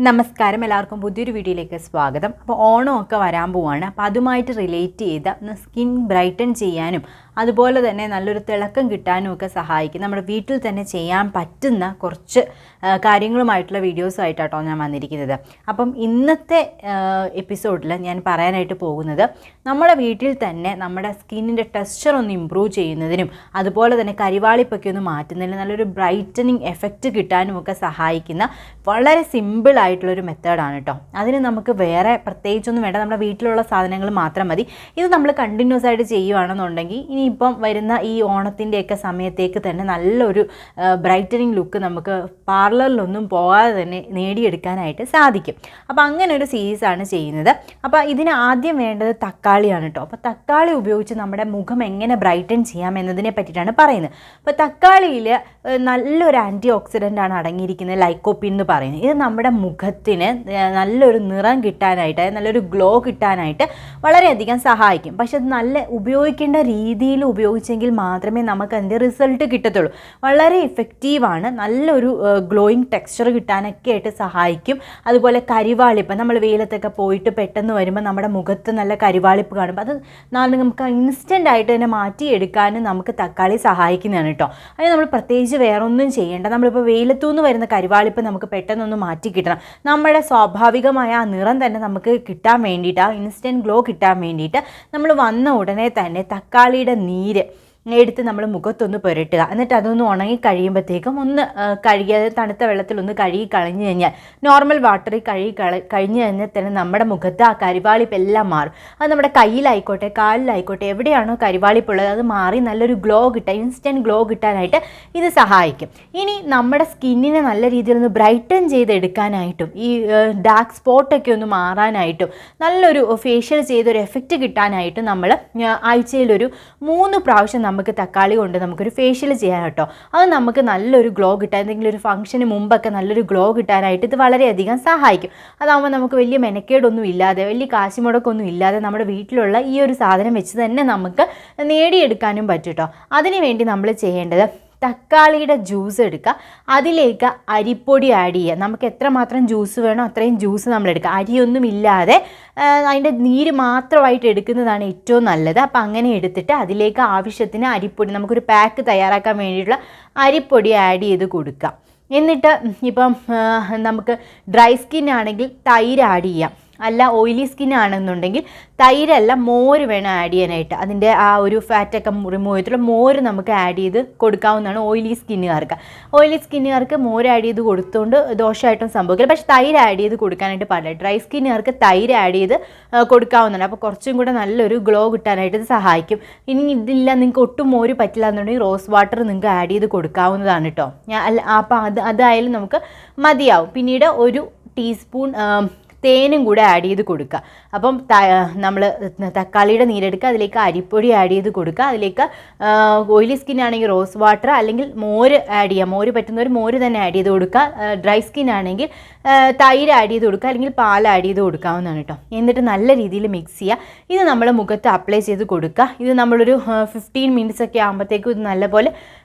നമസ്കാരം, എല്ലാവർക്കും പുതിയൊരു വീഡിയോയിലേക്ക് സ്വാഗതം. അപ്പോൾ ഓണമൊക്കെ വരാൻ പോവാണ്. അപ്പോൾ അതുമായിട്ട് റിലേറ്റ് ചെയ്ത സ്കിൻ ബ്രൈറ്റൻ ചെയ്യാനും അതുപോലെ തന്നെ നല്ലൊരു തിളക്കം കിട്ടാനും ഒക്കെ സഹായിക്കും. നമ്മുടെ വീട്ടിൽ തന്നെ ചെയ്യാൻ പറ്റുന്ന കുറച്ച് കാര്യങ്ങളുമായിട്ടുള്ള വീഡിയോസുമായിട്ടാട്ടോ ഞാൻ വന്നിരിക്കുന്നത്. അപ്പം ഇന്നത്തെ എപ്പിസോഡിൽ ഞാൻ പറയാനായിട്ട് പോകുന്നത് നമ്മുടെ വീട്ടിൽ തന്നെ നമ്മുടെ സ്കിന്നിൻ്റെ ടെക്സ്ചർ ഒന്ന് ഇമ്പ്രൂവ് ചെയ്യുന്നതിനും അതുപോലെ തന്നെ കരിവാളിപ്പൊക്കെ ഒന്ന് മാറ്റുന്നതിനും നല്ലൊരു ബ്രൈറ്റനിങ് എഫക്റ്റ് കിട്ടാനും ഒക്കെ സഹായിക്കുന്ന വളരെ സിമ്പിളായിട്ടുള്ളൊരു മെത്തേഡാണ് കേട്ടോ. അതിന് നമുക്ക് വേറെ പ്രത്യേകിച്ചൊന്നും വേണ്ട, നമ്മുടെ വീട്ടിലുള്ള സാധനങ്ങൾ മാത്രം മതി. ഇത് നമ്മൾ കണ്ടിന്യൂസ് ആയിട്ട് ചെയ്യുകയാണെന്നുണ്ടെങ്കിൽ ഇനിയിപ്പം വരുന്ന ഈ ഓണത്തിൻ്റെയൊക്കെ സമയത്തേക്ക് തന്നെ നല്ലൊരു ബ്രൈറ്റനിങ് ലുക്ക് നമുക്ക് പാർലറിലൊന്നും പോകാതെ തന്നെ നേടിയെടുക്കാനായിട്ട് സാധിക്കും. അപ്പോൾ അങ്ങനെ ഒരു സീരീസാണ് ചെയ്യുന്നത്. അപ്പോൾ ഇതിന് ആദ്യം വേണ്ടത് തക്കാളിയാണ് കേട്ടോ. അപ്പോൾ തക്കാളി ഉപയോഗിച്ച് നമ്മുടെ മുഖം എങ്ങനെ ബ്രൈറ്റൻ ചെയ്യാം എന്നതിനെ പറ്റിയിട്ടാണ് പറയുന്നത്. അപ്പോൾ തക്കാളിയിൽ നല്ലൊരു ആൻറ്റി ഓക്സിഡൻ്റ് ആണ് അടങ്ങിയിരിക്കുന്നത്, ലൈക്കോപ്പിൻ എന്ന് പറയുന്നത്. ഇത് നമ്മുടെ മുഖത്തിന് നല്ലൊരു നിറം കിട്ടാനായിട്ട്, നല്ലൊരു ഗ്ലോ കിട്ടാനായിട്ട് വളരെയധികം സഹായിക്കും. പക്ഷെ അത് നല്ല ഉപയോഗിക്കേണ്ട രീതിയിൽ ഉപയോഗിച്ചെങ്കിൽ മാത്രമേ നമുക്ക് അതിൻ്റെ റിസൾട്ട് കിട്ടത്തുള്ളൂ. വളരെ ഇഫക്റ്റീവാണ്, നല്ലൊരു ഗ്ലോയിങ് ടെക്സ്ചർ കിട്ടാനൊക്കെ ആയിട്ട് സഹായിക്കും. അതുപോലെ കരിവാളിപ്പ്, നമ്മൾ വെയിലത്തൊക്കെ പോയിട്ട് പെട്ടെന്ന് വരുമ്പോൾ നമ്മുടെ മുഖത്ത് നല്ല കരിവാളിപ്പ് കാണുമ്പോൾ അത് നമുക്ക് ഇൻസ്റ്റൻ്റ് ആയിട്ട് തന്നെ മാറ്റിയെടുക്കാനും നമുക്ക് തക്കാളി സഹായിക്കുന്നതാണ് കേട്ടോ. അതിന് നമ്മൾ പ്രത്യേകിച്ച് വേറൊന്നും ചെയ്യേണ്ട. നമ്മളിപ്പോൾ വെയിലത്തുനിന്ന് വരുന്ന കരിവാളിപ്പ് നമുക്ക് പെട്ടെന്നൊന്ന് മാറ്റി കിട്ടണം. നമ്മുടെ സ്വാഭാവികമായ ആ നിറം തന്നെ നമുക്ക് കിട്ടാൻ വേണ്ടിയിട്ട്, ആ ഇൻസ്റ്റൻറ്റ് ഗ്ലോ കിട്ടാൻ വേണ്ടിയിട്ട് നമ്മൾ വന്ന ഉടനെ തന്നെ തക്കാളിയുടെ നീര് എടുത്ത് നമ്മൾ മുഖത്തൊന്ന് പുരട്ടുക. എന്നിട്ട് അതൊന്ന് ഉണങ്ങി കഴിയുമ്പോഴത്തേക്കും ഒന്ന് കഴുകിയത് തണുത്ത വെള്ളത്തിലൊന്ന് കഴുകി കളഞ്ഞു കഴിഞ്ഞാൽ, നോർമൽ വാട്ടറിൽ കഴിഞ്ഞ് കഴിഞ്ഞാൽ തന്നെ നമ്മുടെ മുഖത്ത് ആ കരിവാളിപ്പ് എല്ലാം മാറും. അത് നമ്മുടെ കയ്യിലായിക്കോട്ടെ കാലിലായിക്കോട്ടെ എവിടെയാണോ കരിവാളിപ്പുള്ളത് അത് മാറി നല്ലൊരു ഗ്ലോ കിട്ടാൻ, ഇൻസ്റ്റൻറ്റ് ഗ്ലോ കിട്ടാനായിട്ട് ഇത് സഹായിക്കും. ഇനി നമ്മുടെ സ്കിന്നിനെ നല്ല രീതിയിലൊന്ന് ബ്രൈറ്റൻ ചെയ്തെടുക്കാനായിട്ടും ഈ ഡാർക്ക് സ്പോട്ടൊക്കെ ഒന്ന് മാറാനായിട്ടും നല്ലൊരു ഫേഷ്യൽ ചെയ്തൊരു എഫക്റ്റ് കിട്ടാനായിട്ടും നമ്മൾ ആഴ്ചയിലൊരു 3 പ്രാവശ്യം നമുക്ക് തക്കാളി കൊണ്ട് നമുക്കൊരു ഫേഷ്യൽ ചെയ്യാൻ കേട്ടോ. അത് നമുക്ക് നല്ലൊരു ഗ്ലോ കിട്ടാൻ, എന്തെങ്കിലും ഒരു ഫംഗ്ഷന് മുമ്പൊക്കെ നല്ലൊരു ഗ്ലോ കിട്ടാനായിട്ട് ഇത് വളരെയധികം സഹായിക്കും. അതാകുമ്പോൾ നമുക്ക് വലിയ മെനക്കേടൊന്നും ഇല്ലാതെ, വലിയ കാശ് മുടക്കൊന്നും ഇല്ലാതെ നമ്മുടെ വീട്ടിലുള്ള ഈ ഒരു സാധനം വെച്ച് തന്നെ നമുക്ക് നേടിയെടുക്കാനും പറ്റും കേട്ടോ. അതിനുവേണ്ടി നമ്മൾ ചെയ്യേണ്ടത് തക്കാളിയുടെ ജ്യൂസ് എടുക്കുക, അതിലേക്ക് അരിപ്പൊടി ആഡ് ചെയ്യുക. നമുക്ക് എത്രമാത്രം ജ്യൂസ് വേണോ അത്രയും ജ്യൂസ് നമ്മൾ എടുക്കുക. അരിയൊന്നും ഇല്ലാതെ അതിൻ്റെ നീര് മാത്രമായിട്ട് എടുക്കുന്നതാണ് ഏറ്റവും നല്ലത്. അപ്പോൾ അങ്ങനെ എടുത്തിട്ട് അതിലേക്ക് ആവശ്യത്തിന് അരിപ്പൊടി, നമുക്കൊരു പാക്ക് തയ്യാറാക്കാൻ വേണ്ടിയിട്ടുള്ള അരിപ്പൊടി ആഡ് ചെയ്ത് കൊടുക്കുക. എന്നിട്ട് ഇപ്പം നമുക്ക് ഡ്രൈ സ്കിൻ ആണെങ്കിൽ തൈര് ആഡ് ചെയ്യാം. അല്ല ഓയിലി സ്കിൻ ആണെന്നുണ്ടെങ്കിൽ തൈരല്ല മോര് വേണം ആഡ് ചെയ്യാനായിട്ട്. അതിൻ്റെ ആ ഒരു ഫാറ്റൊക്കെ റിമൂവ് ചെയ്തിട്ടുള്ള മോര് നമുക്ക് ആഡ് ചെയ്ത് കൊടുക്കാവുന്നതാണ് ഓയിലി സ്കിന്നുകാർക്ക്. ഓയിലി സ്കിന്നുകാർക്ക് മോര് ആഡ് ചെയ്ത് കൊടുത്തുകൊണ്ട് ദോഷമായിട്ടും സംഭവിക്കില്ല. പക്ഷേ തൈര് ആഡ് ചെയ്ത് കൊടുക്കാനായിട്ട് പാടില്ല. ഡ്രൈ സ്കിന്നുകാർക്ക് തൈര് ആഡ് ചെയ്ത് കൊടുക്കാവുന്നതാണ്. അപ്പോൾ കുറച്ചും കൂടെ നല്ലൊരു ഗ്ലോ കിട്ടാനായിട്ട് ഇത് സഹായിക്കും. ഇനി ഇതില്ല, നിങ്ങൾക്ക് ഒട്ടും മോര് പറ്റില്ല എന്നുണ്ടെങ്കിൽ റോസ് വാട്ടർ നിങ്ങൾക്ക് ആഡ് ചെയ്ത് കൊടുക്കാവുന്നതാണ് കേട്ടോ. അപ്പോൾ അതായാലും നമുക്ക് മതിയാവും. പിന്നീട് ഒരു ടീസ്പൂൺ തേനും കൂടെ ആഡ് ചെയ്ത് കൊടുക്കുക. അപ്പം നമ്മൾ തക്കാളിയുടെ നീരെടുക്കുക, അതിലേക്ക് അരിപ്പൊടി ആഡ് ചെയ്ത് കൊടുക്കുക. അതിലേക്ക് ഓയിലി സ്കിൻ ആണെങ്കിൽ റോസ് വാട്ടർ അല്ലെങ്കിൽ മോര് ആഡ് ചെയ്യുക. മോര് പറ്റുന്നവർ മോര് തന്നെ ആഡ് ചെയ്ത് കൊടുക്കുക. ഡ്രൈ സ്കിൻ ആണെങ്കിൽ തൈര് ആഡ് ചെയ്ത് കൊടുക്കുക, അല്ലെങ്കിൽ പാൽ ആഡ് ചെയ്ത് കൊടുക്കാവുന്നതാണ് കേട്ടോ. എന്നിട്ട് നല്ല രീതിയിൽ മിക്സ് ചെയ്യുക. ഇത് നമ്മൾ മുഖത്ത് അപ്ലൈ ചെയ്ത് കൊടുക്കുക. ഇത് നമ്മളൊരു 15 മിനിറ്റ്സ് ഒക്കെ ആകുമ്പോഴത്തേക്കും ഇത് നല്ലപോലെ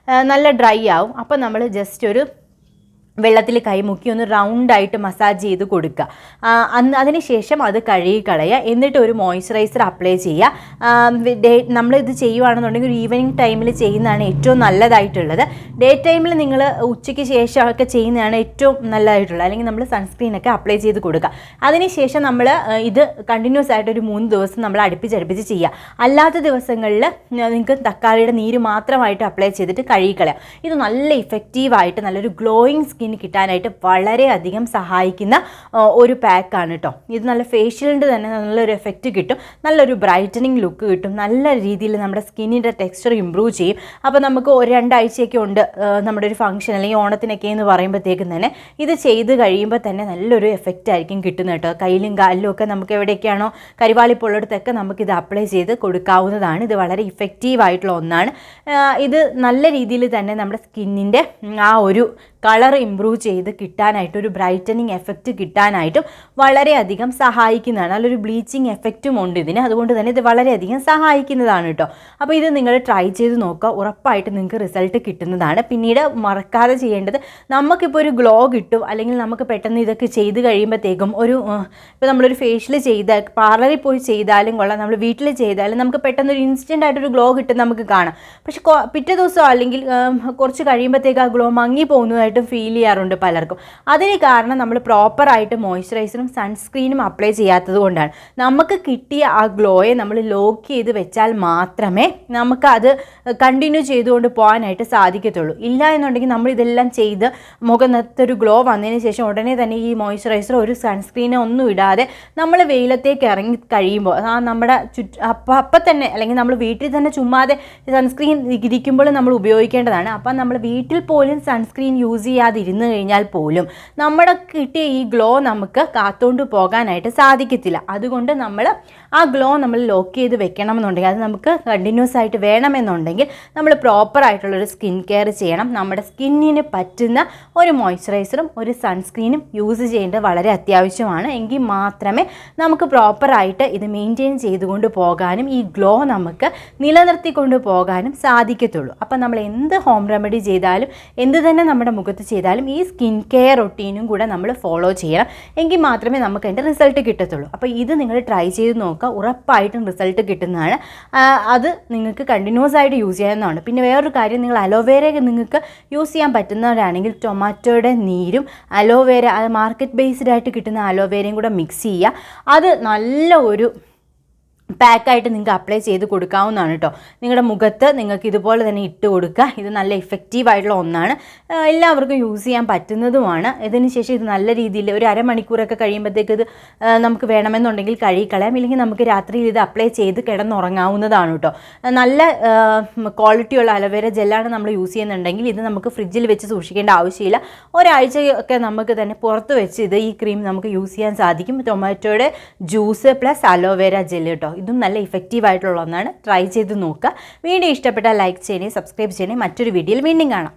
നല്ല ഡ്രൈ ആവും. അപ്പോൾ നമ്മൾ ജസ്റ്റ് ഒരു വെള്ളത്തിൽ കൈ മുക്കി ഒന്ന് റൗണ്ടായിട്ട് മസാജ് ചെയ്ത് കൊടുക്കുക. അതിനുശേഷം അത് കഴുകി കളയുക. എന്നിട്ട് ഒരു മോയ്സ്ചറൈസർ അപ്ലൈ ചെയ്യുക. നമ്മളിത് ചെയ്യുകയാണെന്നുണ്ടെങ്കിൽ ഒരു ഈവനിങ് ടൈമിൽ ചെയ്യുന്നതാണ് ഏറ്റവും നല്ലതായിട്ടുള്ളത്. ഡേ ടൈമിൽ നിങ്ങൾ ഉച്ചയ്ക്ക് ശേഷമൊക്കെ ചെയ്യുന്നതാണ് ഏറ്റവും നല്ലതായിട്ടുള്ളത്. അല്ലെങ്കിൽ നമ്മൾ സൺസ്ക്രീനൊക്കെ അപ്ലൈ ചെയ്ത് കൊടുക്കുക. അതിനുശേഷം നമ്മൾ ഇത് കണ്ടിന്യൂസ് ആയിട്ട് ഒരു 3 ദിവസം നമ്മൾ അടുപ്പിച്ച് ചെയ്യുക. അല്ലാത്ത ദിവസങ്ങളിൽ നിങ്ങൾക്ക് തക്കാളിയുടെ നീര് മാത്രമായിട്ട് അപ്ലൈ ചെയ്തിട്ട് കഴുകി കളയാം. ഇത് നല്ല ഇഫക്റ്റീവായിട്ട് നല്ലൊരു ഗ്ലോയിങ് സ്കിൻ കിട്ടാനായിട്ട് വളരെയധികം സഹായിക്കുന്ന ഒരു പാക്കാണ് കേട്ടോ. ഇത് നല്ല ഫേഷ്യലിൻ്റെ തന്നെ നല്ലൊരു എഫക്റ്റ് കിട്ടും, നല്ലൊരു ബ്രൈറ്റനിങ് ലുക്ക് കിട്ടും, നല്ല രീതിയിൽ നമ്മുടെ സ്കിന്നിൻ്റെ ടെക്സ്ചർ ഇമ്പ്രൂവ് ചെയ്യും. അപ്പോൾ നമുക്ക് 2 ആഴ്ചയൊക്കെ ഉണ്ട് നമ്മുടെ ഒരു ഫംഗ്ഷൻ അല്ലെങ്കിൽ ഓണത്തിനൊക്കെ എന്ന് പറയുമ്പോഴത്തേക്കും തന്നെ ഇത് ചെയ്ത് കഴിയുമ്പോൾ തന്നെ നല്ലൊരു എഫക്റ്റ് ആയിരിക്കും കിട്ടുന്നത് കേട്ടോ. കയ്യിലും കാലിലും ഒക്കെ നമുക്ക് എവിടെയൊക്കെയാണോ കരിവാളിപ്പുള്ളിടത്തൊക്കെ നമുക്കിത് അപ്ലൈ ചെയ്ത് കൊടുക്കാവുന്നതാണ്. ഇത് വളരെ ഇഫക്റ്റീവായിട്ടുള്ള ഒന്നാണ്. ഇത് നല്ല രീതിയിൽ തന്നെ നമ്മുടെ സ്കിന്നിൻ്റെ ആ ഒരു കളർ ഇമ്പ്രൂവ് ചെയ്ത് കിട്ടാനായിട്ട് ഒരു ബ്രൈറ്റനിങ് എഫക്റ്റ് കിട്ടാനായിട്ടും വളരെയധികം സഹായിക്കുന്നതാണ്. നല്ലൊരു ബ്ലീച്ചിങ് എഫക്റ്റും ഉണ്ട് ഇതിന്. അതുകൊണ്ട് തന്നെ ഇത് വളരെയധികം സഹായിക്കുന്നതാണ് കേട്ടോ. അപ്പോൾ ഇത് നിങ്ങൾ ട്രൈ ചെയ്ത് നോക്കുക, ഉറപ്പായിട്ട് നിങ്ങൾക്ക് റിസൾട്ട് കിട്ടുന്നതാണ്. പിന്നീട് മറക്കാതെ ചെയ്യേണ്ടത്, നമുക്കിപ്പോൾ ഒരു ഗ്ലോ കിട്ടും, അല്ലെങ്കിൽ നമുക്ക് പെട്ടെന്ന് ഇതൊക്കെ ചെയ്ത് കഴിയുമ്പോഴത്തേക്കും ഇപ്പോൾ നമ്മളൊരു ഫേഷ്യൽ ചെയ്താൽ പാർലറിൽ പോയി ചെയ്താലും കൊള്ളാം, നമ്മൾ വീട്ടിൽ ചെയ്താലും നമുക്ക് പെട്ടെന്ന് ഒരു ഇൻസ്റ്റൻ്റ് ആയിട്ടൊരു ഗ്ലോ കിട്ടും നമുക്ക് കാണാം. പക്ഷെ പിറ്റേ ദിവസം അല്ലെങ്കിൽ കുറച്ച് കഴിയുമ്പോഴത്തേക്ക് ആ ഗ്ലോ മങ്ങി പോകുന്നതായിട്ടും ഫീൽ ചെയ്യാറുണ്ട് പലർക്കും. അതിന് കാരണം നമ്മൾ പ്രോപ്പറായിട്ട് മോയ്സ്ചറൈസറും സൺസ്ക്രീനും അപ്ലൈ ചെയ്യാത്തത് കൊണ്ടാണ്. നമുക്ക് കിട്ടിയ ആ ഗ്ലോയെ നമ്മൾ ലോക്ക് ചെയ്ത് വെച്ചാൽ മാത്രമേ നമുക്ക് അത് കണ്ടിന്യൂ ചെയ്തുകൊണ്ട് പോകാനായിട്ട് സാധിക്കത്തുള്ളൂ. ഇല്ല എന്നുണ്ടെങ്കിൽ നമ്മൾ ഇതെല്ലാം ചെയ്ത് മുഖത്തൊരു ഗ്ലോ വന്നതിന് ശേഷം ഉടനെ തന്നെ ഈ മോയ്സ്ചറൈസറോ ഒരു സൺസ്ക്രീനോ ഒന്നും ഇടാതെ നമ്മൾ വെയിലത്തേക്ക് ഇറങ്ങി കഴിയുമ്പോൾ നമ്മുടെ അപ്പം തന്നെ, അല്ലെങ്കിൽ നമ്മൾ വീട്ടിൽ തന്നെ ചുമ്മാതെ സൺസ്ക്രീൻ ഇരിക്കുമ്പോൾ നമ്മൾ ഉപയോഗിക്കേണ്ടതാണ്. അപ്പം നമ്മൾ വീട്ടിൽ പോലും സൺസ്ക്രീൻ യൂസ് ചെയ്യാതിരുന്ന് കഴിഞ്ഞാൽ പോലും നമ്മുടെ കിട്ടിയ ഈ ഗ്ലോ നമുക്ക് കാത്തുകൊണ്ട് പോകാനായിട്ട് സാധിക്കത്തില്ല. അതുകൊണ്ട് നമ്മൾ ആ ഗ്ലോ നമ്മൾ ലോക്ക് ചെയ്ത് വെക്കണമെന്നുണ്ടെങ്കിൽ, അത് നമുക്ക് കണ്ടിന്യൂസ് ആയിട്ട് വേണമെന്നുണ്ടെങ്കിൽ നമ്മൾ പ്രോപ്പറായിട്ടുള്ളൊരു സ്കിൻ കെയർ ചെയ്യണം. നമ്മുടെ സ്കിന്നിന് പറ്റുന്ന ഒരു മോയ്സ്ചറൈസറും ഒരു സൺസ്ക്രീനും യൂസ് ചെയ്യേണ്ടത് വളരെ അത്യാവശ്യമാണ്. എങ്കിൽ മാത്രമേ നമുക്ക് പ്രോപ്പറായിട്ട് ഇത് മെയിൻറ്റെയിൻ ചെയ്തുകൊണ്ട് പോകാനും ഈ ഗ്ലോ നമുക്ക് നിലനിർത്തിക്കൊണ്ട് പോകാനും സാധിക്കത്തുള്ളൂ. അപ്പം നമ്മൾ എന്ത് ഹോം റെമഡി ചെയ്താലും, എന്ത് തന്നെ നമ്മുടെ മുഖത്ത് ചെയ്താലും ഈ സ്കിൻ കെയർ റൊട്ടീനും കൂടെ നമ്മൾ ഫോളോ ചെയ്യണം. എങ്കിൽ മാത്രമേ നമുക്ക് അതിൻ്റെ റിസൾട്ട് കിട്ടത്തുള്ളൂ. അപ്പോൾ ഇത് നിങ്ങൾ ട്രൈ ചെയ്ത് നോക്കുക, ഉറപ്പായിട്ടും റിസൾട്ട് കിട്ടുന്നതാണ്. അത് നിങ്ങൾക്ക് കണ്ടിന്യൂസ് ആയിട്ട് യൂസ് ചെയ്യാവുന്നതാണ്. പിന്നെ വേറൊരു കാര്യം, നിങ്ങൾ അലോവേര നിങ്ങൾക്ക് യൂസ് ചെയ്യാൻ പറ്റുന്നവരാണെങ്കിൽ ടൊമാറ്റോയുടെ നീരും അലോവേര, അത് മാർക്കറ്റ് ബേസ്ഡ് ആയിട്ട് കിട്ടുന്ന അലോവേരയും കൂടെ മിക്സ് ചെയ്യുക. അത് നല്ല ഒരു പാക്കായിട്ട് നിങ്ങൾക്ക് അപ്ലൈ ചെയ്ത് കൊടുക്കാവുന്നതാണ് കേട്ടോ. നിങ്ങളുടെ മുഖത്ത് നിങ്ങൾക്ക് ഇതുപോലെ തന്നെ ഇട്ട് കൊടുക്കുക. ഇത് നല്ല ഇഫക്റ്റീവായിട്ടുള്ള ഒന്നാണ്, എല്ലാവർക്കും യൂസ് ചെയ്യാൻ പറ്റുന്നതുമാണ്. ഇതിന് ശേഷം ഇത് നല്ല രീതിയിൽ ഒരു അരമണിക്കൂറൊക്കെ കഴിയുമ്പോഴത്തേക്ക് ഇത് നമുക്ക് വേണമെന്നുണ്ടെങ്കിൽ കഴുകിക്കളയാം, ഇല്ലെങ്കിൽ നമുക്ക് രാത്രിയിൽ ഇത് അപ്ലൈ ചെയ്ത് കിടന്നുറങ്ങാവുന്നതാണ് കേട്ടോ. നല്ല ക്വാളിറ്റിയുള്ള അലോവേര ജെല്ലാണ് നമ്മൾ യൂസ് ചെയ്യുന്നുണ്ടെങ്കിൽ ഇത് നമുക്ക് ഫ്രിഡ്ജിൽ വെച്ച് സൂക്ഷിക്കേണ്ട ആവശ്യമില്ല. ഒരാഴ്ചയൊക്കെ നമുക്ക് തന്നെ പുറത്ത് വെച്ച് ഈ ക്രീം നമുക്ക് യൂസ് ചെയ്യാൻ സാധിക്കും. ടൊമാറ്റോയുടെ ജ്യൂസ് പ്ലസ് അലോവേര ജെല്ല് കേട്ടോ. ഇതും നല്ല ഇഫക്റ്റീവായിട്ടുള്ള ഒന്നാണ്. ട്രൈ ചെയ്ത് നോക്കുക. വീഡിയോ ഇഷ്ടപ്പെട്ടാൽ ലൈക്ക് ചെയ്യണേ, സബ്സ്ക്രൈബ് ചെയ്യണേ. മറ്റൊരു വീഡിയോയിൽ വീണ്ടും കാണാം.